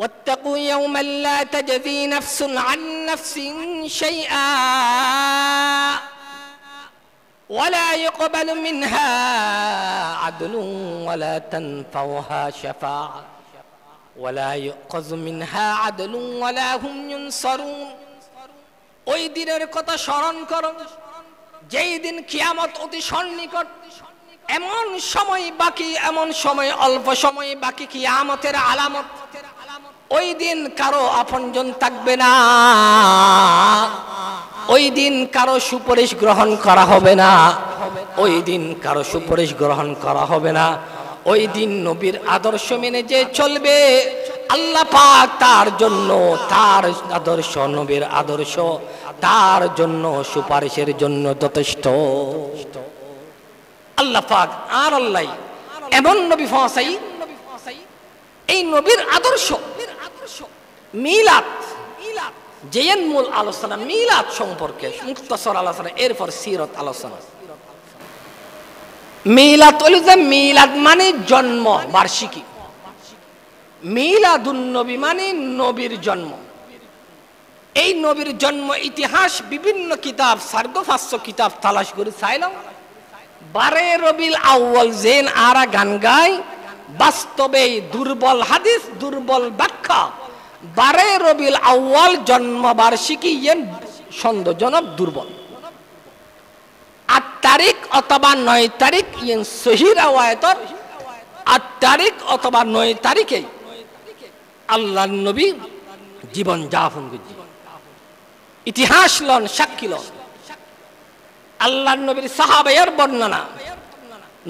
واتقوا يوما لا تجزي نفس عن نفس شيئا ولا يقبل منها عدل ولا تنفعها شفاعة ولا يؤخذ منها عدل ولا هم ينصرون ওই দিনের কথা স্মরণ করো যেই দিন কিয়ামত অতি সন্নিকট এমন সময় বাকি এমন সময় অল্প সময় বাকি কিয়ামতের আলামত ওই দিন কারো আপনজন থাকবে না ওই দিন কারো সুপারিশ গ্রহণ করা হবে না ওই দিন কারো সুপারিশ গ্রহণ করা হবে না ওই দিন নবীর আদর্শ মেনে যে চলবে আল্লাহ পাক তার জন্য তার আদর্শ নবীর আদর্শ তার জন্য সুপারিশের জন্য যথেষ্ট আল্লাহ পাক আর আল্লাহ এমন নবী ফসাই এই নবীর আদর্শ মিলাদ যেন মূল আলোচনা মিলাদ সম্পর্কে মুক্তসর আলোচনা এরপর সিরত আলোচনা মিলাদ মিলাদ মানে জন্ম বার্ষিকী মিলাদুন নবী মানে নবীর জন্ম এই নবীর জন্ম ইতিহাস বিভিন্ন কিতাব 500 কিতাব তালাশ করে চাইলাম 12 রবিউল আউয়াল জেন আরা গান গায় বাস্তবে দুর্বল হাদিস দুর্বল ব্যাখ্যা 12 রবিউল আউয়াল জন্ম বার্ষিকী সন্দেহজনক দুর্বল 8 তারিখ অথবা 9 তারিখ সহি রাওয়ায়াতর 8 তারিখ অথবা 9 তারিখে আল্লাহর নবী জীবন যাপন করছে ইতিহাস লন সাক্ষী লন আল্লাহর নবীর সাহাবায়ের বর্ণনা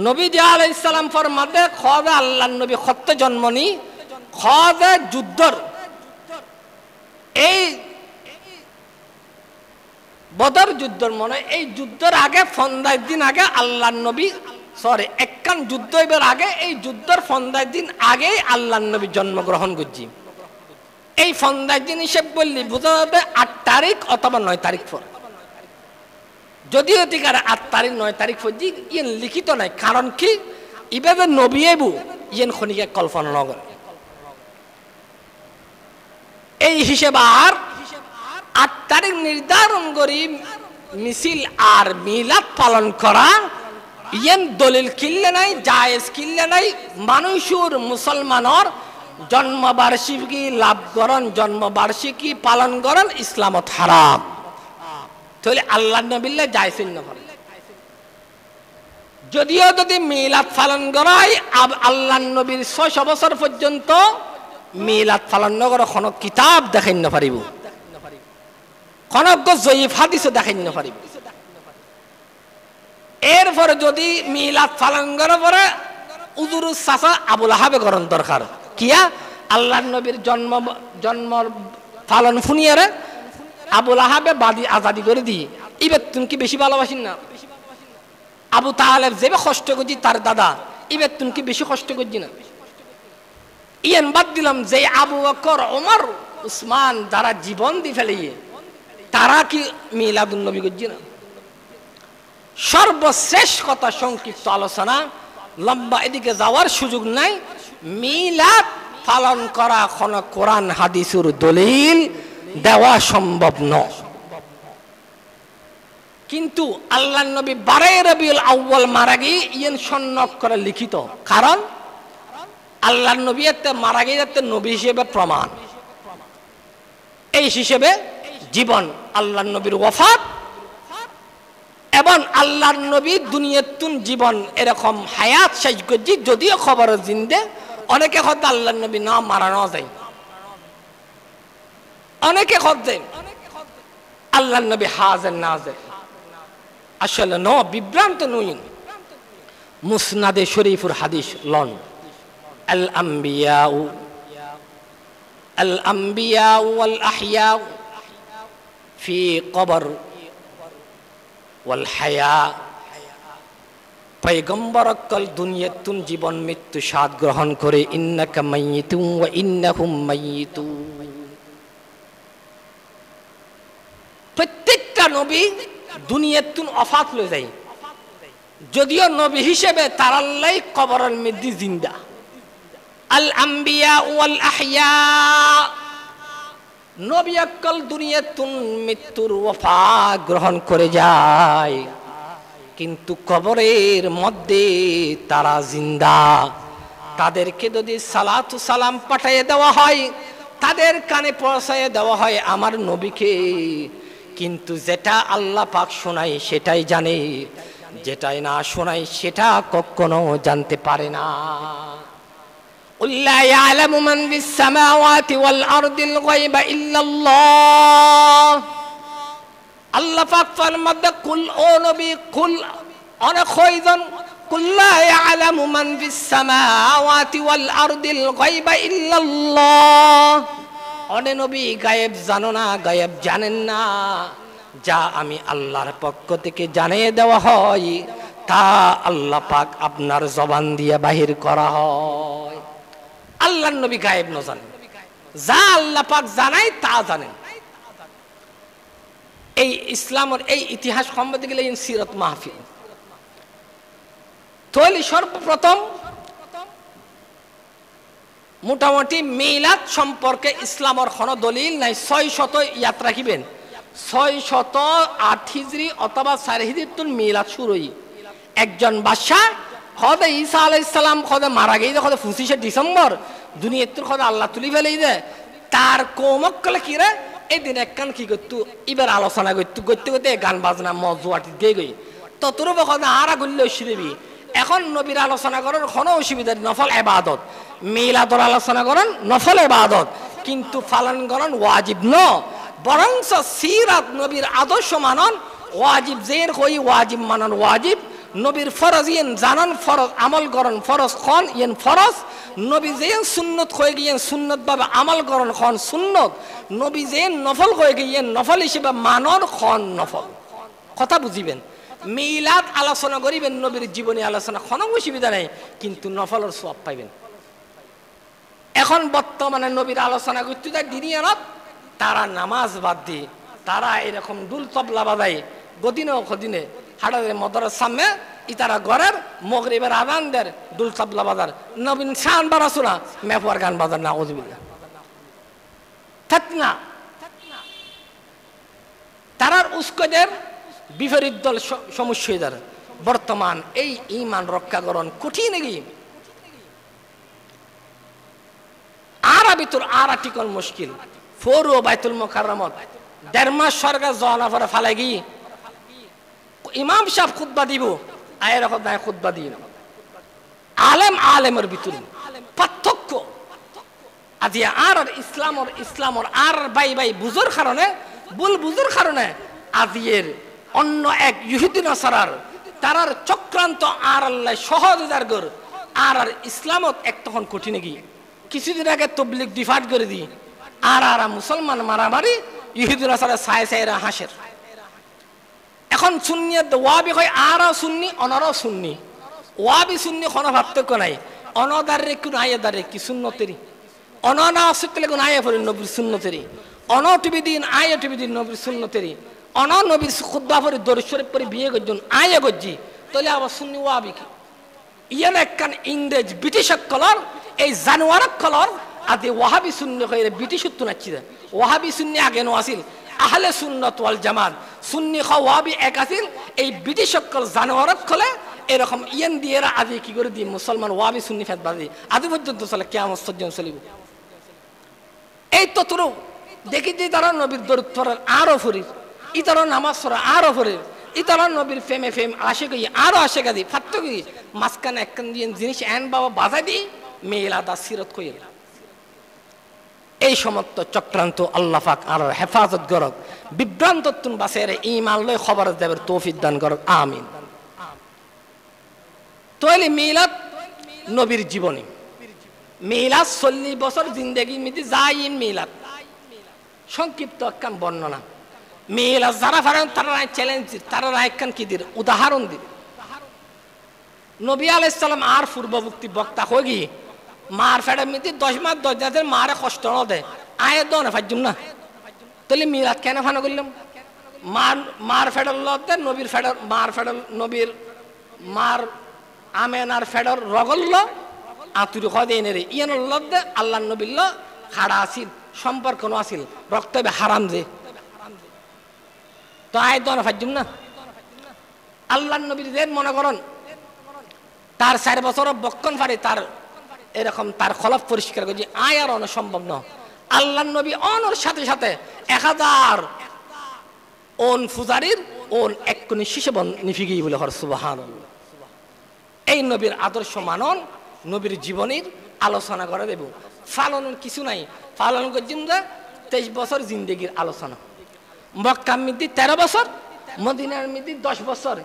নবীজি আলাইহিস সালাম ফরমাতে খোদা আল্লাহর নবী কত জন্ম নি খোদা যুদ্ধর এই বদর যুদ্ধর মনে এই যুদ্ধের আগে 15 দিন আগে আল্লাহর নবী একখান যুদ্ধ হইবার আগে এই যুদ্ধের 15 দিন আগে আল্লাহর নবী জন্মগ্রহণ করছি এই 15 দিন হিসেব বললি বোঝা যাবে 8 তারিখ অথবা 9 তারিখ পর যদিও অধিকার 8 তারিখ 9 তারিখ পর্যন্ত ইয়েন লিখিত নাই কারণ কি ইবাদে নবী এবু ইয়েন খনিকে কল্পনা নগর এই হিসেব আর 8 তারিখ নির্ধারণ করি মিছিল আর মিলাদ পালন করা ইয়েন দলিল কিল্লে নাই জায়েজ কিল্লে নাই মানুষের মুসলমানের জন্মবার্ষিকী লাভ করেন জন্মবার্ষিকী পালন করেন ইসলামত হারাম তাহলে আল্লাহ নবিল্লা জায়েজ না করে যদিও যদি মিলাদ পালন করায় আল্লাহ নবীর 600 বছর পর্যন্ত মিলাদ পালন না করে কোন কিতাব দেখাই না পারিব কোন জয়ীফ হাদিসও দেখাই না পারিব এরপরে যদি মিলাদ পালন করার পরে উজুরুস সাসা আবুল আহাবে করণ দরকার কিয়া আল্লাহর নবীর জন্ম পালন ফুনিয়ারে আবুল আহাবে বাদি আজাদি করে দি ইবে তুমি কি বেশি ভালোবাসিন না আবু তালেব যে কষ্ট করছি তার দাদা ইবে তুমি কি বেশি কষ্ট করছি না ইয়ান বাদ দিলাম যে আবু বকর ওমর উসমান যারা জীবন দি ফেলিয়ে তারা কি মিলাদুন নবী করছি না সর্বশেষ কথা সংক্ষিপ্ত আলোচনা লম্বা এদিকে যাওয়ার সুযোগ নাই মিলাদ পালন করা কোন কোরআন হাদিসের দলিল দেওয়া সম্ভব নয় কিন্তু আল্লাহর নবী 12 রবিউল আউয়াল মারা গিয়ে ইয়েন সন্ন্যত করে লিখিত কারণ আল্লাহর নবী এতে মারা গিয়ে নবী হিসেবে প্রমাণ এই হিসেবে জীবন আল্লাহর নবীর ওয়াফাত এবং আল্লাহর নবী দুনিয়াতুন জীবন এরকম হায়াত শেষ করছি যদিও খবর জিন্দে অনেকে হয়তো আল্লাহর নবী না মারানো যায় অনেকে হচ্ছে আল্লাহর নবী হাজির নাজির আসলে ন বিভ্রান্ত নই মুসনাদে শরীফুর হাদিস লন আল আম্বিয়া ওয়াল আহইয়া ফি কবর ওয়াল হায়া পয়গম্বর অকল দুনিয়াতুন জীবন মৃত্যু স্বাদ গ্রহণ করে ইন্নাকা মাইয়িতুন ওয়া ইন্নাহুম মাইয়িতুন প্রত্যেকটা নবী দুনিয়াতুন ওফাত লয়ে যায় যদিও নবী হিসেবে তার আল্লাহ কবরের মধ্যে জিন্দা আল আম্বিয়া ওয়াল আহইয়া নবী আকল দুনিয়াতুন মৃত্যুর ওফা গ্রহণ করে যায়, কিন্তু কবরের মধ্যে তারা জিন্দা। তাদেরকে যদি সালাতু সালাম পাঠিয়ে দেওয়া হয়, তাদের কানে পৌঁছায় দেওয়া হয় আমার নবীকে, কিন্তু যেটা আল্লাহ পাক শোনায় সেটাই জানে, যেটাই না শোনায় সেটা কখনো জানতে পারে না। লা ইয়ালামু মান ফিস সামাওয়াতি ওয়াল আরদিল গায়বা ইল্লাল্লাহ। আল্লাহ পাক ফরমাতে কুল, ও নবী কুল, অনেক কয়জন, কুল লা ইয়ালামু মান ফিস সামাওয়াতি ওয়াল আরদিল গায়বা ইল্লাল্লাহ। অনে নবী গায়েব জানো না, গায়েব জানেন না, যা আমি আল্লাহর পক্ষ থেকে জানিয়ে দেওয়া হয় তা আল্লাহ পাক আপনার জবান দিয়ে বাহির করা হয়। আল্লাহর নবী গায়েব না জানেন, যা আল্লাহ পাক জানায় তা জানেন। এই ইসলামের এই ইতিহাস সম্বন্ধে গেলে সিরত মাহফিল তৈরি। সর্বপ্রথম মোটামুটি মিলাদ সম্পর্কে ইসলামের কোনো দলিল নাই। 600 ইয়াত রাখিবেন, 608 হিজরি অথবা 4 হিজরির মিলাদ শুরুই। একজন বাদশা খোদা ঈসা আলাইহিস সালাম খোদা মারা গিয়ে খোদা 25শে ডিসেম্বর দুনিয়াতে খোদা আল্লাহ তুলি ফেলেই দে। তার কৌমক কলে কি রে এই দিন একখান কি করতু এবার আলোচনা করতু, করতে করতে গান বাজনা মজুয়াটি দিয়ে গই ততর খোদা আর আগুল্য দেবী। এখন নবীর আলোচনা করার কোনো অসুবিধা, নফল ইবাদত। মিলাদর আলোচনা করেন নফল ইবাদত, কিন্তু পালন করেন ওয়াজিব ন। বরং সিরাত নবীর আদর্শ মানন ওয়াজিব, জের হই ওয়াজিব মানন ওয়াজিব। নবীর ফরজ ইয়েন জানান ফরজ, আমল করেন ফরজ খন ইয়েন ফরজ। নবী যেন সুন্নত হয়ে গিয়েন সুন্নত ভাবে আমল করেন খন সুন্নত। নবী যেন নফল হয়ে গিয়েন নফল হিসেবে মানন খন নফল। কথা বুঝিবেন। মিলাদ আলোচনা করিবেন নবীর জীবনী আলোচনা, কোনো অসুবিধা নেই, কিন্তু নফলের সওয়াব পাইবেন। এখন বর্তমানে নবীর আলোচনা করতে যায় দিনিয়ানত, তারা নামাজ বাদ দিয়ে তারা এরকম দুল তবলা বাজায় গদিনে গদিনে হাড়াদের মদরের সামনে ইতারা ঘরের মগরিবের আজান দের দুল তবলা বাজার নবীন শান বারাসুনা মেফুয়ার গান বাজার না ওযুবিল্লাহ থাকনা। তারার উস্কদের বিপরীত দল সমস্যাদার। বর্তমান এই ঈমান রক্ষাকরণ কঠিন নাকি আরবিতুর আরাটিকল মুশকিল। ফোরো বাইতুল মুকাররমত 1.5 মাস সরকার জওয়ানা পরে ফালাই গিয়ে ইমাম সাহেব খুতবা দিব, আয়ের এখন নাই খুতবা দিই না। আলেম আলেমের ভিতরে পার্থক্য আজি আর ইসলামর আর বাই বাই বুঝুর কারণে ভুল বুঝুর কারণে আজিয়ের অন্য এক ইহুদি নাসারার তারার চক্রান্ত আর আল্লাহ সহযোগিতার গর আর ইসলামত এক তখন কঠিন গিয়ে কিছুদিন আগে তবলিগ ডিফাট করে দিই আর মুসলমান মারামারি ইহুদি নাসারা সায় সায়রা হাসের। এখন সুন্নিয়ত ওয়াবি হয় আর সুন্নি অনারও সুন্নি, ওয়াবি সুন্নি কোনো পার্থক্য নাই। অনদারে কোন আয়ে দারে কি সুন্নতেরই, অননা আসলে কোন আয়ে পড়ে নবীর সুন্নতেরই, অনটিবি দিন আয়ে টিবি দিন নবীর সুন্নতেরই, অন নবীর খুতবা পড়ে দরুদ শরীফ পড়ে বিয়ে করজন আয়ে গজ্জি, তাহলে আবার সুন্নি ওয়াবি কি? ইয়ান একখান ইংরেজ ব্রিটিশ কলর এই জানুয়ার কলর আদি ওয়াহাবি সুন্নি হয়ে ব্রিটিশ উত্তর নাচ্ছি। ওয়াহাবি সুন্নি আগে নো আসিল আহলে সুন্নাত ওয়াল জামাত, সুন্নি ওয়াহাবি এক আসিল। এই ব্রিটিশ সকল জানোয়ার খলে এরকম ইয়ান দিয়ে আদি কি করে দিয়ে মুসলমান ওয়াহাবি সুন্নি ফেতবা দিয়ে আদি পর্যন্ত চলে কিয়ামত পর্যন্ত চলিব। এই তো তোর দেখি যে তারা নবীর দরুদ পড়ার আরো ফরির, ই তারা নামাজ পড়া আরো ফরির, ই তারা নবীর ফেমে ফেম আসে গিয়ে আরো আসে গাদি ফাত্ত গিয়ে মাঝখানে একখান দিয়ে জিনিস এন বাবা বাজাই দিয়ে মেয়েলাদা সিরত কইল। এই সমস্ত চক্রান্ত আল্লাহ পাক আর হেফাজত করক, বিভ্রান্ত তুন বাসের ঈমান লয় খবর দেবের তৌফিক দান করক, আমিন। তাহলে মিলাদ নবীর জীবনী, মিলাদ 40 বছর জিন্দেগি মিতি যাই মিলাদ সংক্ষিপ্ত একখান বর্ণনা। মিলাদ যারা পারেন তারা চ্যালেঞ্জ, তারা একখান কি দির উদাহরণ দির। নবী আলাইহিস সালাম আর পূর্ববর্তী বক্তা হয়ে গিয়ে মার ফেডার মিতি 10 মাস 10 দিনের মারে কষ্ট ন দেয় আয়ের দনে ফাইজুম না। তাহলে মিলাদ কেন ফানো করলাম? মার ফেডার লদে নবীর ফেডার মার ফেডার নবীর মার আমেনার ফেডার রগল্ল আতুরি খদে এনে রে ইয়ান লদে আল্লাহ নবীল্ল খাড়া আসিল সম্পর্ক ন আছিল রক্ত হারাম যে তো আয় দন ফাজুম না আল্লাহ নবীর যে মনে করেন তার 4 বছর বক্ষণ ফাড়ে তার এরকম তার খলফ পরিষ্কার করে আয় আর অনসম্ভব ন আল্লাহ নবী অনর সাথে সাথে 1000 ওন ফুজারির ওন এক্ষুনি শিশে নিফিগি বলে হর সুবহানাল্লাহ এই নবীর আদর্শ মানন নবীর জীবনের আলোচনা করে দেব পালন কিছু নাই পালন করছিম যে 23 বছর জিন্দেগির আলোচনা মক্কা মধ্যে 13 বছর মদিনার মধ্যে 10 বছর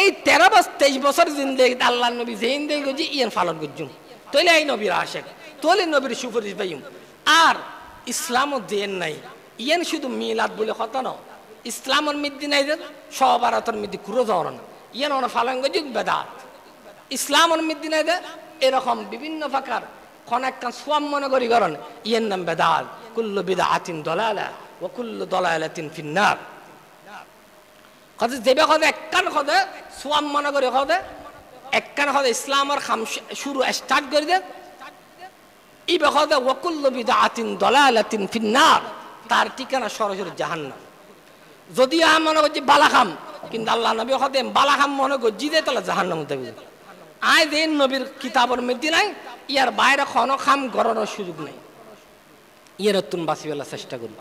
এই 13 বছর 23 বছর জিন্দেগি আল্লাহ নবী জিন্দেগি করছি ইয়ান পালন করছুম তইলে এই নবীর আশেক তইলে নবীর সুপারিশ পাইম আর ইসলামও দেন নাই ইয়ান শুধু মিলাদ বলে কথা না ইসলামের মধ্যে নাই যে সবারতর মধ্যে কুরো যাওয়ার না ইয়ান ওনা পালন করছি বেদাত ইসলামের মধ্যে নাই যে এরকম বিভিন্ন প্রকার কোন সোয়াম মনে করি করেন ইয়ার নাম বেদাত কুল্লু বিদআতিন দালালা ওয়া কুল্লু দালালাতিন ফিন্নার কত যেবে কত একখান কত সোয়াম মনে করি কত একখান কত ইসলামের কাম শুরু স্টার্ট করে দে ইবে কত ওয়া কুল্লু বিদআতিন দালালাতিন ফিন্নার তার ঠিকানা সরাসরি জাহান্নাম যদি আ মনে করছি বালাখাম কিন্তু আল্লাহ নবী কত বালাখাম মনে করি জিদে তাহলে জাহান্নামে দেবে আয় দেন নবীর কিতাবের মধ্যে নাই ইয়ার বাইরে কোনো খাম গড়ানোর সুযোগ নেই ইয়ার তুন বাঁচিবেলার চেষ্টা করি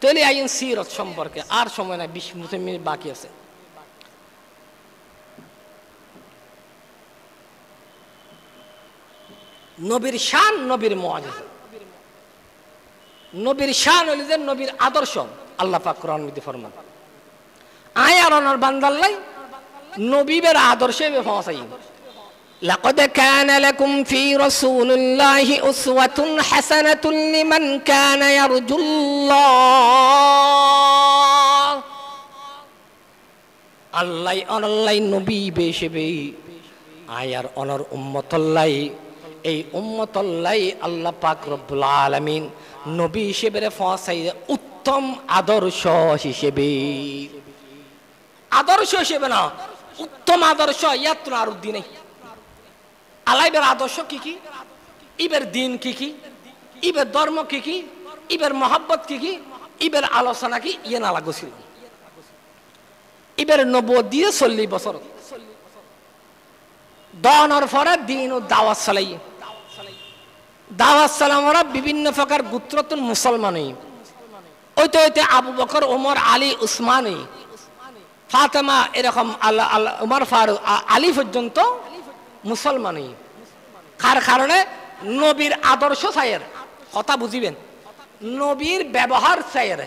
তাহলে আইন সিরত সম্পর্কে আর সময় নাই 20 মিনিট বাকি আছে নবীর শান নবীর মুআজিজা নবীর শান হইল যে নবীর আদর্শ আল্লাহ পাক কোরআন মধ্যে ফরমান আয় আর ওনার বান্দাল্লাই নবীর আদর্শে পৌঁছাই لقد كان لكم في رسول الله أسوة حسنة لمن كان يرجو الله الله نبي بشبي আয়ার অনর উম্মতল্লাই এই উম্মতল্লাই আল্লাহ পাক রব্বুল আলামিন নবী হিসেবে পৌঁছাই উত্তম আদর্শ হিসেবে না উত্তম আদর্শ ইয়াত্র আর উদ্দিন নেই আলাইবের আদর্শ কি কি ইবের দিন কি কি ইবের ধর্ম কি কি ইবের মহব্বত কি কি ইবের আলোচনা কি ইয়ে না লাগছিল ইবের নবুয়ত দিয়ে 40 বছর দনের পরে দিন ও দাওয়াত চালাই দাওয়াত সালামরা বিভিন্ন প্রকার গোত্রতুন মুসলমানই ওইতে ওইতে আবু বকর ওমর আলী উসমানী ফাতেমা এরকম আল্লাহ উমর ফারুক আলী পর্যন্ত মুসলমানই কার কারণে নবীর আদর্শ চাইয়ের কথা বুঝিবেন নবীর ব্যবহার চাইয়ের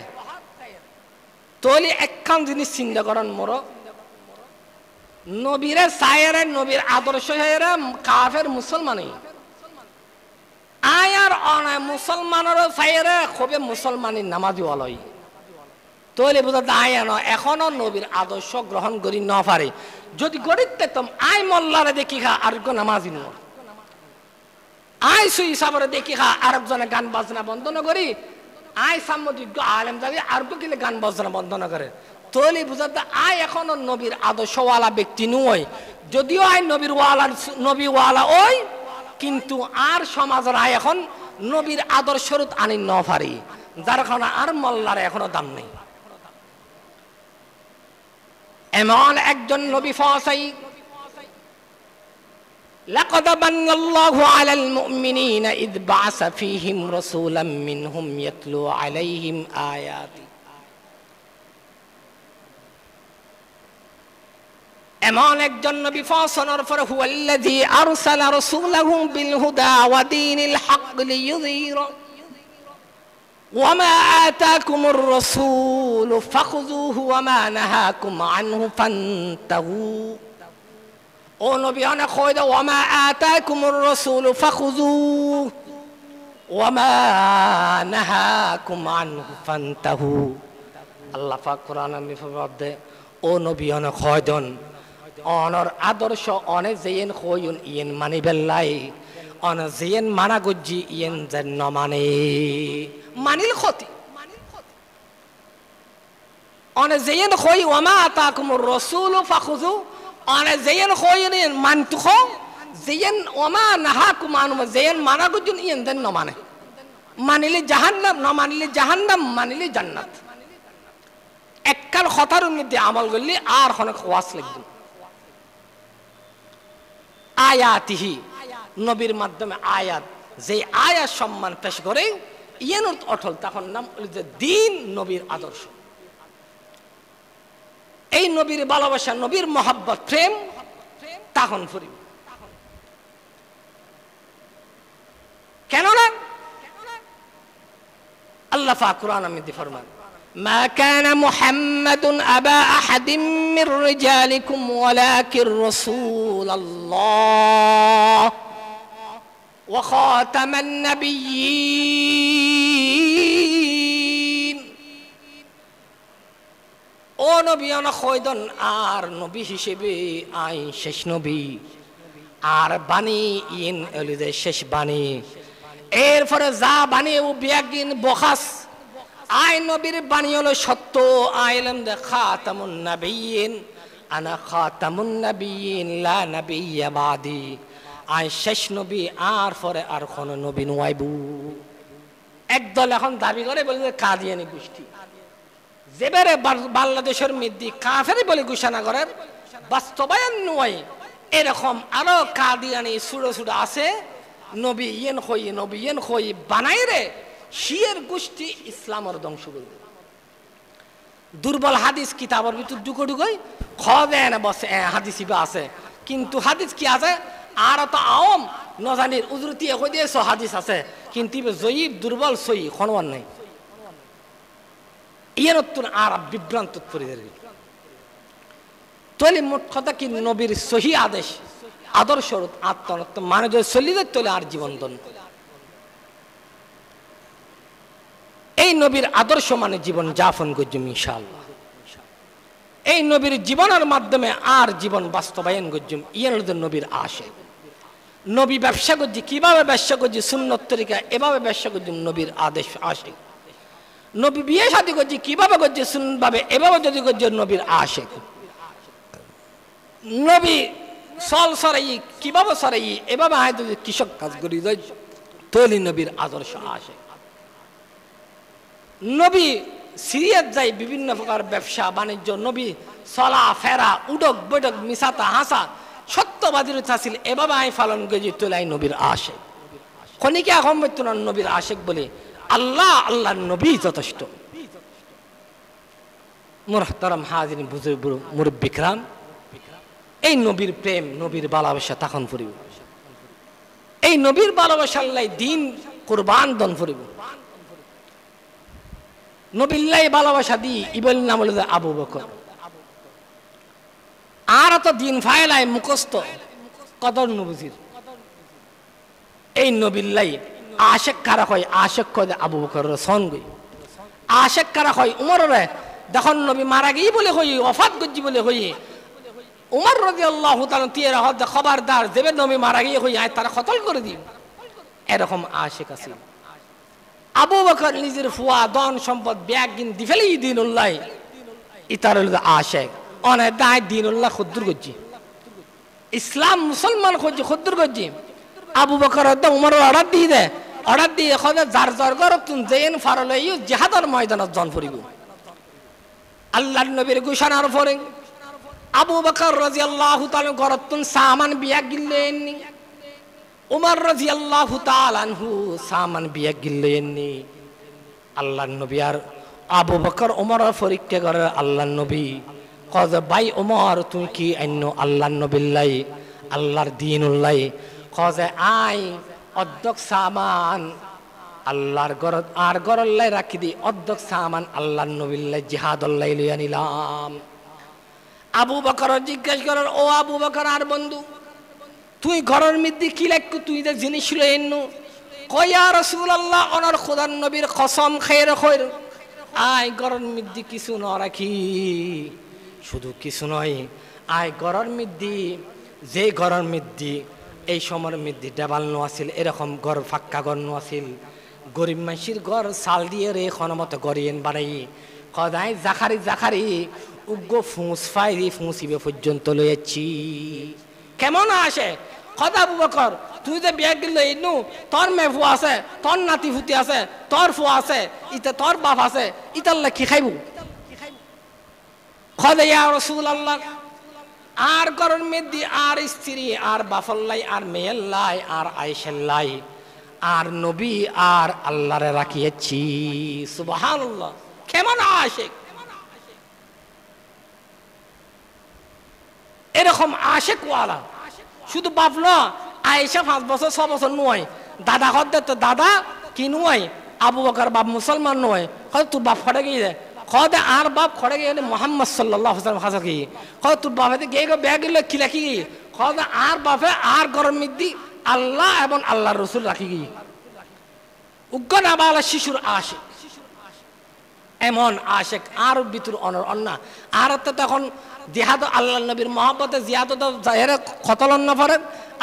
তৈলি একখান জিনিস চিন্তা করেন মোর নবীরে চাইয়ের নবীর আদর্শ চাইয়ের কাফের মুসলমানই আয়ার অনায় মুসলমানের চাইয়ের খুবই মুসলমানি নামাজি অলয় তৈলে বোঝা আয় ন এখনো নবীর আদর্শ গ্রহণ করি ন পারে যদি গরিব পেতাম আয় মোল্লারে দেখি খা আর নামাজি ন আয় সুই সাবরে দেখি খা আরেকজনে গান বাজনা বন্ধ না করি আয় সাম্যযোগ্য আলেম যাবি আর কিলে গান বাজনা বন্ধ না করে তৈলে বোঝা আয় এখনো নবীর আদর্শওয়ালা ব্যক্তি নয় যদিও আয় নবী ওয়ালা ওই কিন্তু আর সমাজের আয় এখন নবীর আদর্শরূপ আনি ন পারি যার কারণে আর মোল্লারে এখনো দাম নেই এমন একজন নবী ফসাই লাকাদ বান্নাল্লাহু আলাল মুমিনিনা ইদ বাআসা ফীহিম রাসূলাম মিনহুম ইয়াতলু আলাইহিম আয়াতি এমন একজন নবী ফসানোর পর হুয়াল্লাযী আরসালা রাসূলাহু বিল হুদা ওয়া দীনিল হক লিইয়ুযহিরা وما آتاكم الرسول فخذوه وما نهاكم عنه فانتهوا او نبي انا خويدا وما آتاكم الرسول فخذوه وما نهاكم عنه فانتهوا الله পাক কোরআন আমি ফরমাতে ও নবী আনা খয়দন অনর আদর্শ অনে যেন খয়ুন ইন মানি বেল্লাই অন যেন মানা গজ্জি ইন যেন মানে মানিল ক্ষতি অনে যেন খই ওমা আতাকুমুর রাসূলু ফাখুযু অনে যেন খইন মানতুখ যেন ওমা নাহাকুম আনু যেন মানা গজ্জুন ইন যেন মানে মানিলে জাহান্নাম, না মানিলে জাহান্নাম, মানিলে জান্নাত। এককাল কথার মধ্যে আমল করলে আর অনেক ওয়াজ লিখব। আয়াতিহি, নবীর মাধ্যমে আয়াত, যে আয়াত সম্মান পেশ করে ইয়ান অটল, তখন নাম যে দিন, নবীর আদর্শ। এই নবীর ভালোবাসা, নবীর মহব্বত, প্রেম তখন ফুরিব। কেননা আল্লাহ পাক কুরআন মধ্যে ফরমান, মা কানা মুহাম্মাদুন আবা আহাদিম মির রিজালিকুম ওয়ালাকির রাসূলুল্লাহ ওয়া খাতামান নাবিয়্যিন। ও নবী আনা খয়দন, আর নবী হিসেবে আই শেষ নবী, আর বাণী ইন এলিদে শেষ বাণী। এরপরে যা বাণী ও বিয়াগিন বখাস, আই নবীর বাণী হলো সত্য। আইলাম দে খাতামুন নাবিয়্যিন, আনা খাতামুন নাবিয়্যিন লা নাবিয়্যা বাদি। আই শেষ নবী, আর পরে আর কোন নবী নয়াইবু। একদল এখন দাবি করে বলে কাদিয়ানি গোষ্ঠী, যেবারে বাংলাদেশের মধ্যে কাফের বলে ঘোষণা করার বাস্তবায়ন নয়। এরকম আরো কাদিয়ানি সুড়ো সুড়ো আছে, নবী ইয়েন হই, নবী ইয়েন হই বানাই রে শিয়ের গোষ্ঠী ইসলামের ধ্বংস করবে। দুর্বল হাদিস কিতাবের ভিতর ঢুকো ঢুকোই খদেন বসে হাদিস ইবা আছে, কিন্তু হাদিস কি আছে আর তো আওম নজানির উজরতি হয়ে দিয়েছ হাদিস আছে, কিন্তু জয়ীব দুর্বল সই খনওয়ান নাই। ইয়ে নতুন আর বিভ্রান্ত পরিদের তৈলি মোট কথা কি নবীর সহি আদেশ আদর্শ আত্মনত্ব মানে যদি চলিদের তৈলে আর জীবন দন। এই নবীর আদর্শ মানে জীবন যাপন করছুম ইনশাআল্লাহ। এই নবীর জীবনের মাধ্যমে আর জীবন বাস্তবায়ন করছুম। ইয়ে নবীর আশে নবী ব্যবসা করছি, কিভাবে ব্যবসা করছি সুন্নত তরিকা, এভাবে ব্যবসা করছুম নবীর আদেশ আসে। নবী বিয়ে শাদী করছি, কিভাবে করছে সুন্নত ভাবে, এভাবে যদি করছে নবীর আশে। নবী সল সরাই কিভাবে সরাই, এভাবে হয় যদি কৃষক কাজ করি তৈলি নবীর আদর্শ আসে। নবী সিরিয়াত যাই বিভিন্ন প্রকার ব্যবসা বাণিজ্য, নবী চলা ফেরা উডক বৈঠক মিশাতা হাসা সত্যবাদীর চাছিল, এভাবে আই পালন করে তোলাই নবীর আশেক। খনিকে এখন বর্তমান নবীর আশেক বলে আল্লাহ আল্লাহ নবী যথেষ্ট। মুহতারাম হাজিরিন বুজুর্গ মুরব্বিকরাম, এই নবীর প্রেম, নবীর ভালোবাসা তখন ফুরিব। এই নবীর ভালোবাসা আল্লাহ দিন কুরবান দন ফুরিব। নবীল্লাই ভালোবাসা দি ইবল নাম হল আবু বকর। আর তো দিন ফায়লাই মুখস্থ কদর নবুজির। এই নবীল্লাই আশেক কারা হয়, আশেক কয় আবু বকর সন গই। আশেক কারা হয় উমর রে, দেখুন নবী মারা গিয়ে বলে হই, ওফাত গজ্জি বলে হই উমর রাদিয়াল্লাহু তাআলা তিয়ার হদ খবরদার, দেবে নবী মারা গিয়ে হই আয় তারা কতল করে দিই। এরকম আশেক আছে। আবু বকর নিজের ফুয়া ধন সম্পদ ব্যাগ গিন দি ফেলি দিনুল্লাহ, ইতার আশেক অনেক দায় দিনুল্লাহ খুদ্দুর গজ্জি, ইসলাম মুসলমান খুঁজছি খুদ্দুর গজ্জি। আবু বকর উমর অর্ডার দিয়ে দেয়, অর্ডার দিয়ে খোঁজে যার যার ঘর তুন জেন ফারলে জেহাদের ময়দানত জন ফুরিব। আল্লাহর নবীর ঘোষণার পরে আবু বকর রাদিয়াল্লাহু তাআলা ঘরতুন সামান বিয়া গিল্লেননি, উমর রাদিয়াল্লাহু তাআলা আনহু সামান বিয়া গিল্লেননি। আল্লাহর নবী আর আবু বকর উমর পরীক্ষা করে আল্লাহর নবী কজ ভাই উমর তুমি কি আইন আল্লাহর নবিল্লাই আল্লাহর দিনুল্লাই, কজে আই অর্ধক সামান আল্লাহর ঘর আর ঘরল্লাই রাখি দি, অর্ধক সামান আল্লাহর নবিল্লাই জিহাদুল্লাই লইয়া নিলাম। আবু বকর জিজ্ঞেস করার, ও আবু বকর আর বন্ধু তুই ঘরের মধ্যে কি লাগতো, তুই যে জিনিস লইনু? কয় ইয়া রাসূলুল্লাহ ওনার খোদার নবীর কসম খেয়ে খৈর আয় ঘরের মধ্যে কিছু না রাখি। শুধু কিছু নয়, আয় ঘরের মধ্যে যে ঘরের মধ্যে এই সময়ের মধ্যে দেবাল নো আছিল, এরকম ঘর ফাক্কা ঘর নো আছিল, গরিব মানুষের ঘর চাল দিয়ে রে মতো গড়িয়েন বাড়াই কদাই জাখারি জাখারি উগ্র ফুঁস ফাইরি ফুঁসিবে পর্যন্ত লইয়াছি। কেমন আসে কথা আবু বকর তুই যে বিয়া গেল ইনু তোর মেয়ে ফুয়া আছে, তোর নাতি ফুতি আছে, তোর ফুয়া আছে, ইতা তোর বাপ আছে, ইতাল্লা কি খাইব? খদে ইয়া রাসূলুল্লাহ, আর গরর মেদি আর স্ত্রী আর বাফল্লাই আর মেয়েল্লাই আর আয়েশাল্লাই আর নবী আর আল্লাহরে রাখিয়েছি। সুবহানাল্লাহ, কেমন আশিক! এরকম আশিক ওয়ালা শুধু বাপ না, আয়েশা 5 বছর 6 বছর নয়, দাদা হতে তো দাদা কি নয়, আবু বকর বাপ মুসলমান নয়, হয়তো তোর বাপ খড়ে গিয়ে খদে আর বাপ খড়ে গিয়ে মোহাম্মদ সাল্লাল্লাহু আলাইহি ওয়াসাল্লাম হাসা কি হয় তোর বাপে গে গে ব্যাগ গেলে কি রাখি গিয়ে খদে আর বাপে আর গরম মিদ্দি আল্লাহ এবং আল্লাহর রাসূল রাখি গিয়ে উগ্র আবালা শিশুর আশিক, এমন আশিক আর ভিতর অনর অন্না আর তো তখন জিহাদ আল্লাহ নবীর মহব্বতে জিহাদ তো জাহেরে কতলন না পড়ে,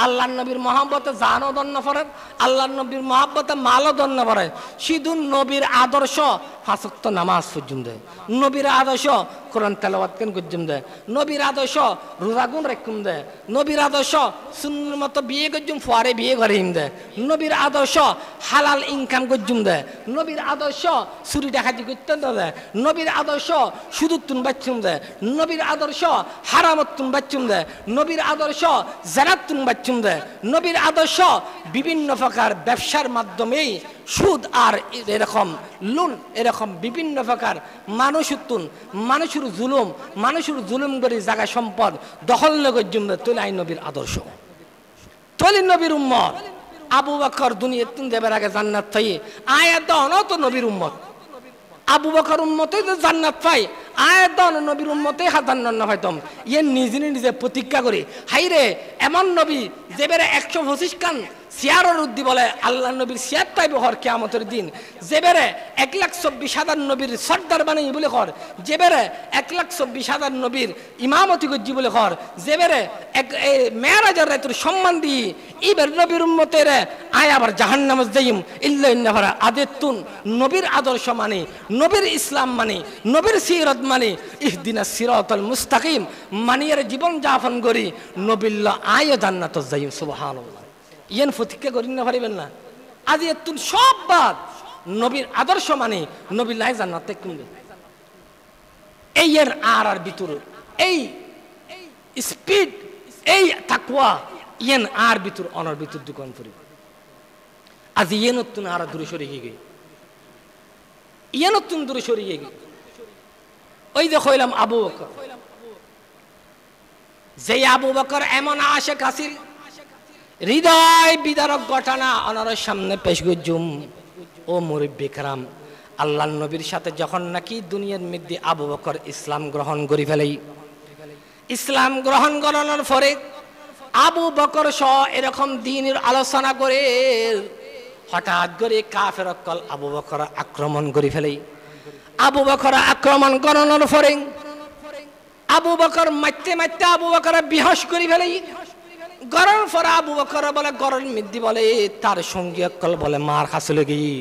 আল্লাহ নবীর মহব্বতে জানও দন্ন পড়ে, আল্লাহ নবীর মহব্বতে মালও দন্ন পড়ে। শুধু নবীর আদর্শ 5 ওয়াক্ত নামাজ পর্যন্ত, নবীর আদর্শ কোরআন তেলাওয়াত কেন করজুম দেয়, নবীর আদর্শ রোজা গুণ রেখুম দেয়, নবীর আদর্শ সুন্নার মতো বিয়ে করজুম ফুয়ারে বিয়ে করে হিম দেয়, নবীর আদর্শ হালাল ইনকাম করজুম দেয়, নবীর আদর্শ চুরি ডাকাতি করতে দেয়, নবীর আদর্শ সুদূর তুন বাচ্চুম দেয়, নবীর আদর্শ হারামত তুন বাচ্চুম দেয়, নবীর আদর্শ জারাত তুন বাচ্চুম দেয়, নবীর আদর্শ বিভিন্ন প্রকার ব্যবসার মাধ্যমেই সুদ আর এরকম লুন এরকম বিভিন্ন প্রকার মানুষের জুলুম করে জায়গা সম্পদ দখল করজুম দেয়। তোলে আই নবীর আদর্শ, তোলে নবীর উম্মত। আবু বকর দুনিয়ার তুন দেবের আগে জান্নাত পাই, আয়াত দাও তো নবীর উম্মত, আবু বকর উম্মতেই তো জান্নাত পাই, আয়াত দাও নবীর উম্মতেই জান্নাত পাইতাম। ইয়ে নিজে নিজে প্রতিজ্ঞা করে হাইরে এমন নবী যে বেড়ে 125 কান সিয়ারর উদ্দি বলে আল্লাহ নবীর সিয়ার পাইব হর কিয়ামতের দিন, যে বেড়ে 1,24,000 নবীর সর্দার বানাই বলে কর, যে বেড়ে 1,24,000 নবীর ইমামতি গজ্জি বলে কর, যে বেড়ে মেরাজের রাতের সম্মান দিই ইবের নবীর উম্মতের আয় আবার জাহান্নামে যাইম ইল্লা ইন্নাহা আদেতুন। নবীর আদর্শ মানে, নবীর ইসলাম মানে, নবীর সিরাত মানে, ইহদিনাস সিরাতাল মুস্তাকিম মানিয়ার জীবন যাপন করি নবিল্লা আয় জান্নাত যাইম। সুবহানাল্লাহ, ইয়েন প্রতিজ্ঞা করি না পারিবেন না। আজ এতুন সব বাদ নবীর আদর্শ মানে নবিল্লাহ জান্নাতে কিনবে। এই এর আর ভিতর এই স্পিড এই তাকওয়া ইয়েন আর ভিতর অনর ভিতর দোকান করি। আজ ইয়ে নতুন আর দূরে সরে গিয়ে ইয়ে নতুন দূরে সরে গিয়ে ওই যে কইলাম আবু বকর, যে আবু বকর এমন আশিক আছিল, হৃদয় বিদারক ঘটনা অনারের সামনে পেশ করজুম। ও মুরব্বি কেরাম, আল্লাহ নবীর সাথে যখন নাকি দুনিয়ার মধ্যে আবু বকর ইসলাম গ্রহণ করে ফেলেই, ইসলাম গ্রহণ করানোর পরে আবু বকর সহ এরকম দিনের আলোচনা করে হঠাৎ করে কাফের অকল আবু বকর আক্রমণ করে ফেলেই। আবু বকর আক্রমণ করানোর পরে আবু বকর মারতে মারতে আবু বকর বিহস করে ফেলেই। গরম ফরা আবু বকর বলে গরম মিদ্দি বলে তার সঙ্গী অকল বলে মার খাসল গিয়ে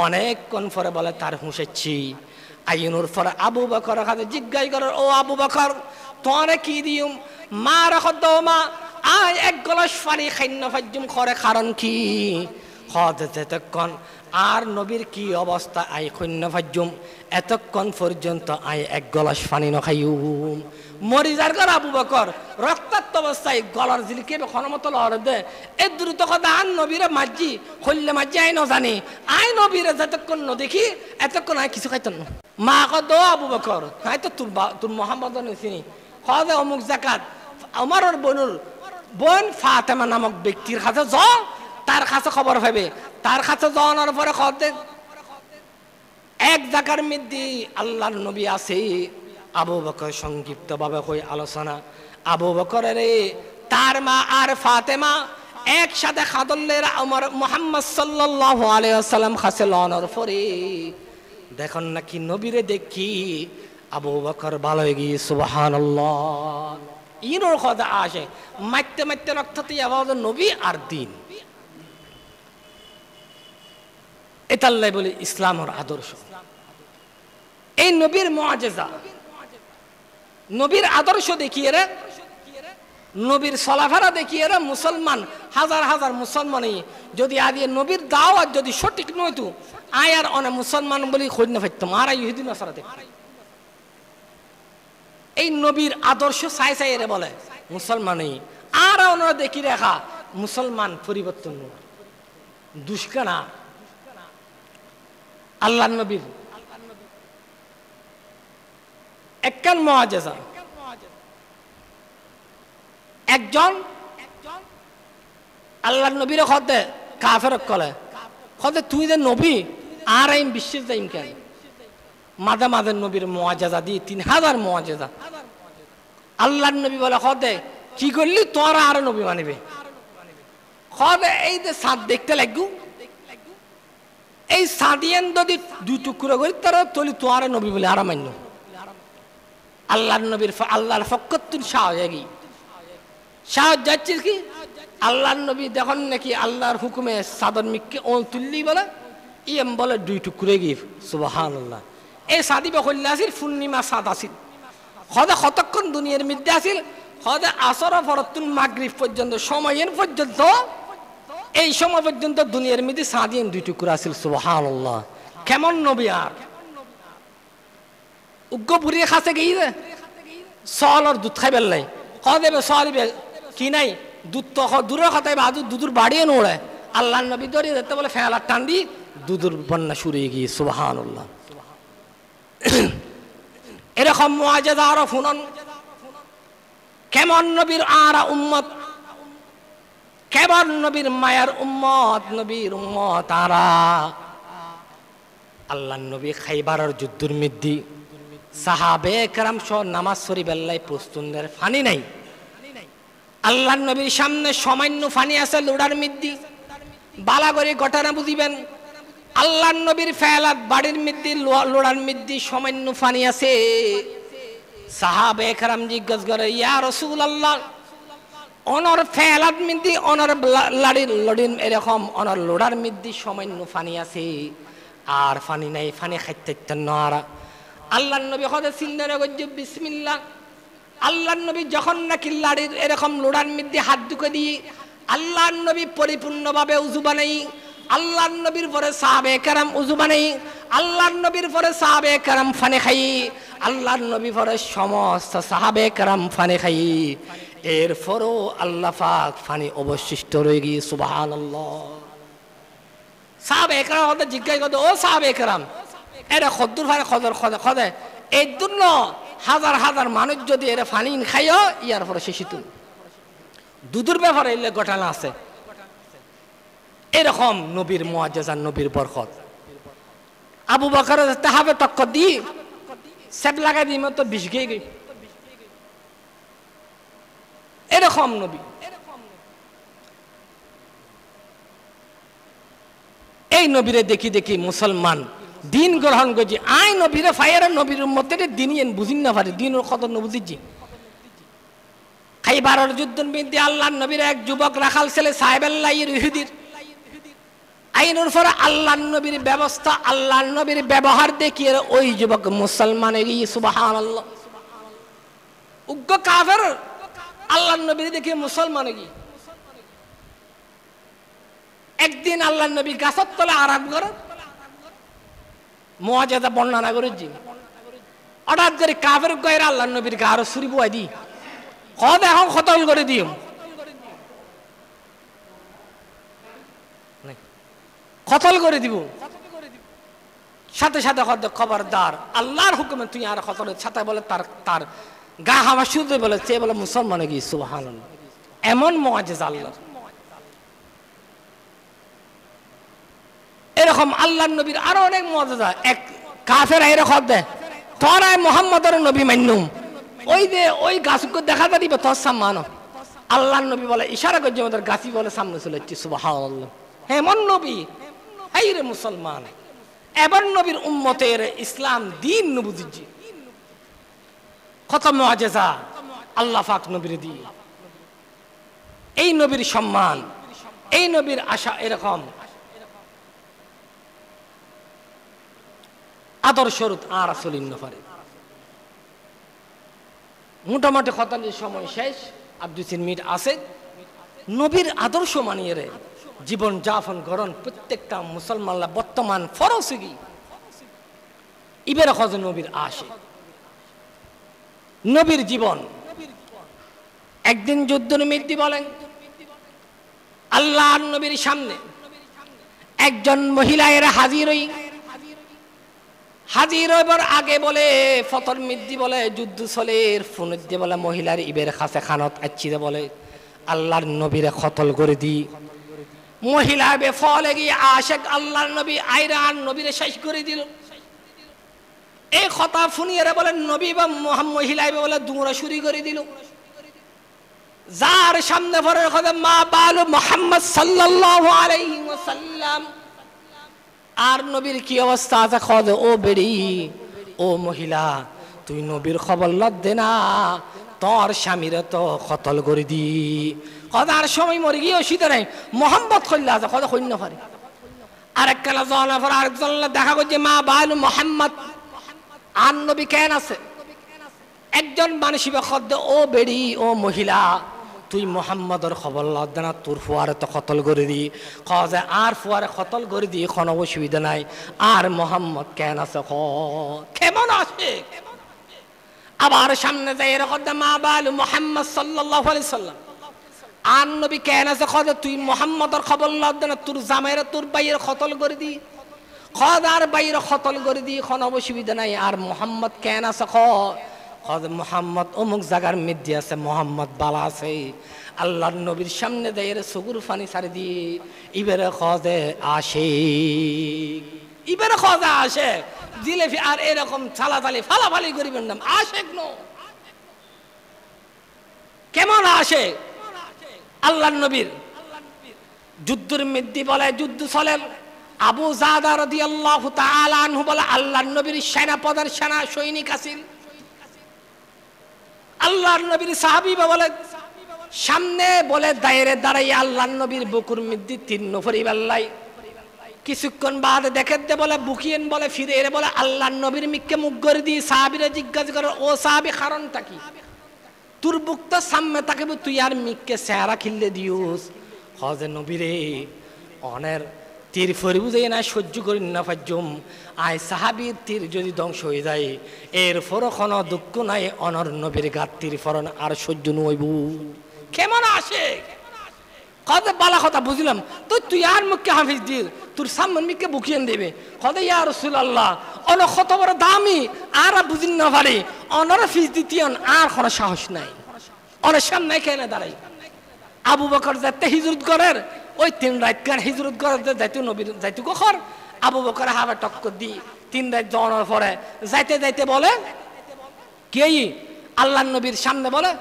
অনেকক্ষণ পরে বলে তার হুঁশেছি। আইনুর পরে আবু বকর কাছে জিজ্ঞাসা করে, ও আবু বকর তোরে কি দিউম? মা রাখো দো মা, আয় 1 গ্লাস পানি খাইন্য ফাজ্জুম করে, কারণ কি এতক্ষণ আর নবীর কি অবস্থা আই খৈন্য ফাজ্জুম, এতক্ষণ পর্যন্ত আয় 1 গ্লাস পানি নখাইম। মরিজার কর আবু বকর রক্তাক্ত অবস্থায় গলার জিলিকে ক্ষণমত লড় দে এ দ্রুত কথা আন নবীরে মাঝি হইলে মাঝি আই জানি আই নবীরে যতক্ষণ দেখি এতক্ষণ আয় কিছু খাইতেন না। মা কদ আবু বকর তাই তো তোর মোহাম্মদ চিনি খদে অমুক জাকাত আমার বোন ফাতেমা নামক ব্যক্তির কাছে য, তার কাছে খবর পাবে, তার কাছে যাওয়ার পরে খদে 1 জায়গার মধ্যে আল্লাহর নবী আছে। আবু বকর সংক্ষিপ্ত ভাবে হয়ে আলোচনা, আবু বকরের তার মা আর ফাতেমা একসাথে খাদল্লের আমার মুহাম্মদ সাল্লাল্লাহু আলাইহি ওয়াসাল্লাম কাছে লওয়ার পরে দেখুন নাকি নবীরে দেখি আবু বকর ভালো হয়ে গিয়ে সুবহানাল্লাহ ইনোর কথা আসে মারতে মারতে রক্ততে আওয়াজ নবী আর দিন। এটাল্লাই বলে ইসলামের আদর্শ, এই নবীর মুআজিজা, নবীর আদর্শ দেখিয়ে রে নবীর চলাফেরা দেখি এরা মুসলমান হাজার হাজার মুসলমানই যদি আগে নবীর দাওয়াত যদি সঠিক নইতো আয়ার অনেক মুসলমান বলি খোঁজ না পাইতাম আর ইহুদি নাসারা দেখ এই নবীর আদর্শ চাই চাই এরা বলে মুসলমানই আর ওনারা দেখি রেখা মুসলমান পরিবর্তন দুষ্কানা আল্লাহ নবীর একখান মুআজিজা একজন আল্লাহ নবীর খদে কাফের কলে খদে তুই যে নবী আর আইন বিশ্বাস যাইম কেন মাঝে মাঝে নবীর মুআজিজা দি 3000 মুআজিজা আল্লাহ নবী বলে খদে কি করলি তোরা আর নবী মানিবে খদে এই যে সাত দেখতে লাগু এই সাদিয়ান যদি দুই টুকরো করি তারা তলি তোরা নবী বলে আর মান্য আল্লাহর নবীর আল্লাহর ফকতুন শাহজাগি শাহ যাচ্ছিস কি আল্লাহর নবী দেখুন নাকি আল্লাহর হুকুমে সাদর মিককে ও তুললি বলে ইয়েম বলে দুই টুকরে গিয়ে সুবহানাল্লাহ এই সাদি বকল্লা আসিল পূর্ণিমা সাদ আসিল হদে কতক্ষণ দুনিয়ার মধ্যে আসিল হদে আসর ফরতুন মাগরিব পর্যন্ত সময়ের পর্যন্ত এই সময় পর্যন্ত দুনিয়ার মধ্যে সাদিয়ান দুই টুকরা আসিল সুবহানাল্লাহ কেমন নবী আর উগ্র বুড়িয়ে খাসে গিয়ে সল আর দুধ খাই বেললাই দেবে সলিবে কি নাই দুধ তো দূরের খাতায় বাজু দুধুর বাড়িয়ে নোড়ে আল্লাহ নবী দরিয়ে যেতে বলে ফেলার টান দি দুধুর বন্যা শুরু গিয়ে সুবহানাল্লাহ এরকম মুআজিজা আরো শুনুন কেমন নবীর আরা উম্মত কেমন নবীর মায়ার উম্মত নবীর উম্মত আরা আল্লাহ নবী খাইবারের যুদ্ধের মধ্যে সাহাবে কেরাম সহ নামাজ শরীফ আল্লাহ প্রস্তুতের ফানি নাই আল্লাহ নবীর সামনে সামান্য ফানি আছে লোড়ার মধ্যে বালা করে ঘটনা বুঝিবেন আল্লাহ নবীর ফেলাত বাড়ির মধ্যে লোড়ার মধ্যে সামান্য ফানি আছে সাহাবে কেরাম জিজ্ঞাসা করে ইয়া রাসূলুল্লাহ অনর ফেলাত মধ্যে অনর লড়িন এরকম অনর লোড়ার মধ্যে সামান্য ফানি আছে আর ফানি নাই ফানি খাইতে নারা আল্লাহ নবী হদে সিন্নারে গজ্জ বিসমিল্লাহ আল্লাহ নবী যখন নাকি লাড়ির এরকম লোড়ার মধ্যে হাত ঢুকে দিয়ে আল্লাহ নবী পরিপূর্ণভাবে উযু বানাই আল্লাহ নবীর পরে সাহাবে কেরাম উযু বানাই আল্লাহ নবীর পরে সাহাবে কেরাম ফানে খাই আল্লাহ নবী পরে সমস্ত সাহাবে কেরাম ফানে খাই এরপরও আল্লাহ পাক ফানি অবশিষ্ট রয়ে গিয়ে সুবহানাল্লাহ সাহাবে কেরাম হতে জিজ্ঞাসা করতে ও সাহাবে কেরাম এরা খদ্দুর ফানে খদর খদে খদে এই জন্য হাজার হাজার মানুষ যদি এরা ফানি খাইও ইয়ার পরে শেষি তুল দুধুর ব্যাপারে এলে ঘটনা আছে এরকম নবীর মুআজিজা নবীর বরকত আবু বকর তাহাবে টক্কর দি সেব লাগাই দি মতো বিষ গিয়ে গই এরকম নবী এই নবীরে দেখি দেখি মুসলমান দিন গ্রহণ করছি আই নবীরে ফায়ার নবীর মধ্যে দিন বুঝিন না পারে দিনের কত বুঝিছি খাইবারের যুদ্ধের মধ্যে আল্লাহ নবীর এক যুবক রাখাল ছেলে সাহেবাল্লাহ ইহুদির আইনের পরে আল্লাহ নবীর ব্যবস্থা আল্লাহ নবীর ব্যবহার দেখিয়ে ওই যুবক মুসলমান এগিয়ে সুবহানাল্লাহ উগ্র কাফের আল্লাহ নবীর দেখে মুসলমান এগিয়ে একদিন আল্লাহ নবী গাছের তলে আরাম করে মুআজিজা বর্ণনা করেছি হঠাৎ করে কাফের গায়ের আল্লাহ নবীর গা আরো ছুরি বুয়াই দি কদ এখন কতল করে দিও কতল করে দিব সাথে সাথে খবরদার আল্লাহর হুকুমে তুই আর কতলের সাথে বলে তার তার গা হাওয়া শুধু বলে সে বলে মুসলমানে গিয়ে সুবহানাল্লাহ এমন মুআজিজা আল্লাহ এরকম আল্লাহ নবীর আরো অনেক মুআজিজা এক কাফের এরকম দেয় তোরা মুহাম্মদের নবী মান্নুম ওই যে ওই গাছকে দেখা দিবে তোর সম্মান আল্লাহ নবী বলে ইশারা করছে আমাদের গাছি বলে সামনে চলে যাচ্ছে সুবহানাল্লাহ এমন নবী এই রে মুসলমান এমন নবীর উম্মতের ইসলাম দিন বুঝিছি কত মুআজিজা আল্লাহ পাক নবীর দিয়ে এই নবীর সম্মান এই নবীর আশা এরকম আদর্শরূপ আর আসলিন না পারে মোটামুটি খতমের সময় শেষ আর 2-3 মিনিট আছে নবীর আদর্শ মানিয়ে রে জীবন যাপন করন প্রত্যেকটা মুসলমানরা বর্তমান ফরজ কি ইবের খোঁজ নবীর আসে নবীর জীবন একদিন যুদ্ধের মধ্যে বলেন আল্লাহর নবীর সামনে একজন মহিলা এর হাজির হইবার আগে বলে ফতর মিদ্দি বলে যুদ্ধ চলে ফোন দিয়ে বলে মহিলার ইবের কাছে খানত আচ্ছিদে বলে আল্লাহর নবীরে কতল করে দি মহিলা বে ফলে গিয়ে আশেক আল্লাহর নবী আইরান নবীরে শেষ করে দিল এই কথা শুনিয়ে বলে নবী বা মহিলা বলে দুমরা শুরু করে দিল যার সামনে পড়ে কথা মা বালু মুহাম্মদ সাল্লাল্লাহু আলাইহি ওয়াসাল্লাম আর নবীর কি অবস্থা আছে খোঁজে ও বেড়ি ও মহিলা তুই নবীর খবর লদ দে না তোর স্বামীরে তো কতল করে দি কদার সময় মরে গিয়ে শীতে নাই মোহাম্মদ কইলা আছে কত কইন্য পারে আরেক কালা জনা পর আরেকজন দেখা করছে মা বালু মুহাম্মদ আর নবী কেন আছে একজন মানুষ খদ্দে ও বেড়ি ও মহিলা তুই মোহাম্মদর খবর লদ না তোর ফুয়ারে তো কতল করে দি কজে আর ফুয়ারে কতল করে দি কোনো অসুবিধা নাই আর মোহাম্মদ কেন আছে কেমন আছে আবার সামনে যাই এরকম মা বালু মোহাম্মদ সাল্লাল্লাহু আলাইহি সাল্লাম আর নবী কেন আছে কজে তুই মোহাম্মদর খবর লদ না তোর জামাইরে তোর বাইয়ের কতল করে দি খদার বাইরে কতল করে দি কোনো অসুবিধা নাই আর মোহাম্মদ কেন আছে মোহাম্মদ অমুক জায়গার মধ্যে আছে মোহাম্মদ বালা আছে আল্লাহর নবীর সামনে দেয় সুগুর ফানি ছাড়ি দিয়ে ইবেরে খোঁজে আসে জিলেপি আর এরকম চালাচালি ফালাফালি করিবেন না আশেক নো কেমন আসে আল্লাহর নবীর যুদ্ধের মধ্যে বলে যুদ্ধ চলে আবু জাদা রাদিয়াল্লাহু তাআলা আনহু বলে আল্লাহর নবীর সেনাপদের সেনা সৈনিক আছেন আল্লাহর নবীর সাহাবী বলে সামনে বলে দায়েরে দাঁড়াই আল্লাহর নবীর বুকুর মধ্যে 3 নফরি বেল্লাই কিছুক্ষণ বাদে দেখে দে বলে বুকিয়েন বলে ফিরে এর বলে আল্লাহর নবীর মিককে মুখ করে দিয়ে সাহাবীরা জিজ্ঞাসা করে ও সাহাবী কারণটা কি তোর বুকটা সামনে তাকে তুই আর মিককে চেহারা খিললে দিউস হজে নবীরে অনের তীর ফরি বুঝাই না সহ্য করি না পারজম আয় সাহাবীর তীর যদি ধ্বংস হয়ে যায় এরপরও কোনো দুঃখ নাই অনর নবীর গাত তীর ফরন আর সহ্য নইব কেমন আসে কত বালা কথা বুঝলাম তো তুই আর মুখকে হাফিজ দিল তোর সামনে মিককে বুকিয়ে দেবে কত ইয়া রাসূলুল্লাহ অন কত বড় দামি আর বুঝিন না পারে অনর ফিজ দিতিয়ন আর কোনো সাহস নাই অনেক সামনে কেন দাঁড়াই আবু বকর যাতে হিজরত করেন ওই 3 রাত কার হিজরত করতে যাইতো নবীর যাইতো কখর আবু বকর হাবে টক্কর দি 3 রাত যাওয়ার পরে যাইতে বলে কে আল্লাহর নবীর সামনে বলে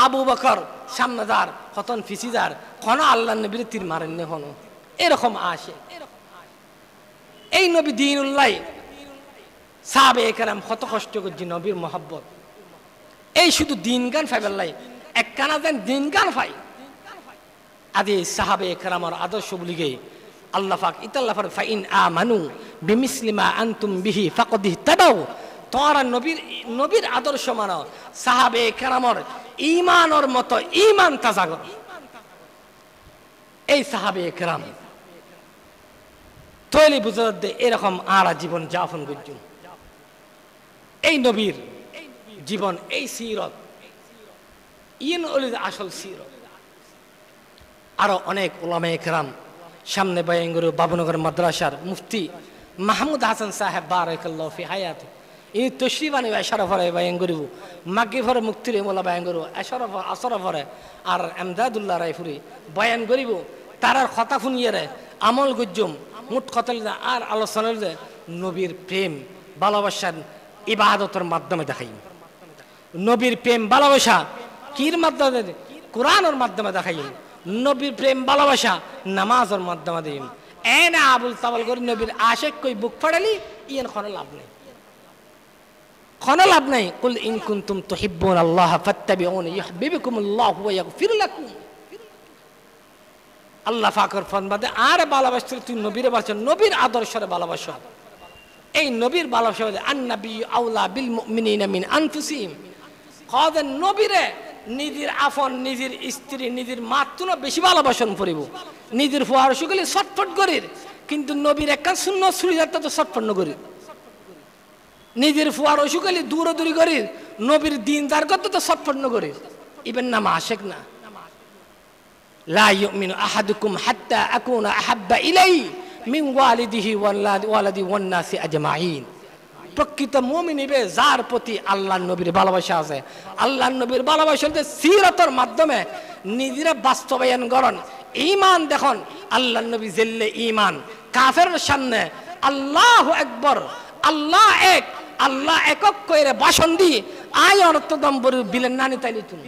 আবু বকর সামনে যার কতন ফিসি যার কোন আল্লাহর নবীর তীর মারেন না কোন এরকম আসে এই নবী দ্বীনুল্লাহ সাহাবে کرام কত কষ্ট করছে নবীর মহব্বত এই শুধু দিন গান ফাইবেল্লাই এক কানা দেন দিন গান ফাই আদি সাহাবে کرامর আদর্শ বলিগে আল্লাহ পাক ইতাল্লাহ ফাইন আমানু বিমিসলিমা আনতুম বিহি ফাকাদ ইহতাদাও তোমরা নবীর আদর্শ মানো সাহাবে کرامর ঈমানের মতো ঈমান তাজা করো এই সাহাবে کرام তৈলি বুঝতে এরকম আর জীবন যাপন করছেন এই নবীর জীবন এই সিরত ইন ওলিদ আসল সিরত আরো অনেক উলামায়ে কেরাম সামনে বায়াঙ্গুরু বাবুনগর মাদ্রাসার মুফতি মাহমুদ হাসান সাহেব বারাকাল্লাহু ফি হায়াতি ইনি তশরিফানি আশরাফরে বায়াঙ্গুরু মাগরিফরে মুক্তিরে মোলা বায়াঙ্গুরু আশরাফ আসরাফরে আর আমদাদুল্লাহ রায়পুরি বয়ান করিব তারার কথা শুনিয়ে আমল গুজ্জুম মুঠ কতল আর আলোচনা নবীর প্রেম ভালোবাসার ইবাদতের মাধ্যমে দেখাই নবীর প্রেম ভালোবাসা কির মাধ্যমে কোরআনের মাধ্যমে দেখাই নবীর প্রেম ভালোবাসা নামাজের মাধ্যমে দিন এনা আবুল তাবল করে নবীর আশেক কই বুক ফাড়ালি ইয়েন কোনো লাভ নাই কুল ইন কুনতুম তুহিব্বুন আল্লাহ ফাত্তাবিউনি ইউহিব্বুকুমুল্লাহু ওয়া ইয়াগফির লাকুম আল্লাহ পাকের ফরমাতে আর ভালোবাসতে তুই নবীর ভালোবাসা নবীর আদর্শের ভালোবাসা এই নবীর ভালোবাসা আন নবী আউলা বিল মুমিনিনা মিন আনফুসিহিম কদ নবীরে নিজের আফন নিজের স্ত্রী নিজের মাতৃ বেশি ভালোবাসন পড়িব নিজের ফুয়ার সুগলি ছটফট করির কিন্তু নবীর একখান শূন্য ছুরি যাতে তো ছটফট করি নিজের ফুয়ার অসুখালি দূরদূরি করি নবীর দিন তার কত তো ছটফট করি ইবেন নামা আশেক না লা ইউমিনু আহাদুকুম হাত্তা আকুনা আহাব্বা ইলাই মিন ওয়ালিদিহি ওয়ালাদি ওয়ান নাসি আজমাইন প্রকৃত মুমিন ইবে যার প্রতি আল্লাহর নবীর ভালোবাসা আছে আল্লাহর নবীর ভালোবাসাতে সিরাতের মাধ্যমে নিজেরা বাস্তবায়ন করেন ঈমান দেখুন আল্লাহর নবী জেল্লে ঈমান কাফেরের সামনে আল্লাহু আকবার আল্লাহ এক আল্লাহ একক কইরে ভাষণ দি আয় অর্থ দম্বর বিলেন নানি তাইলি তুমি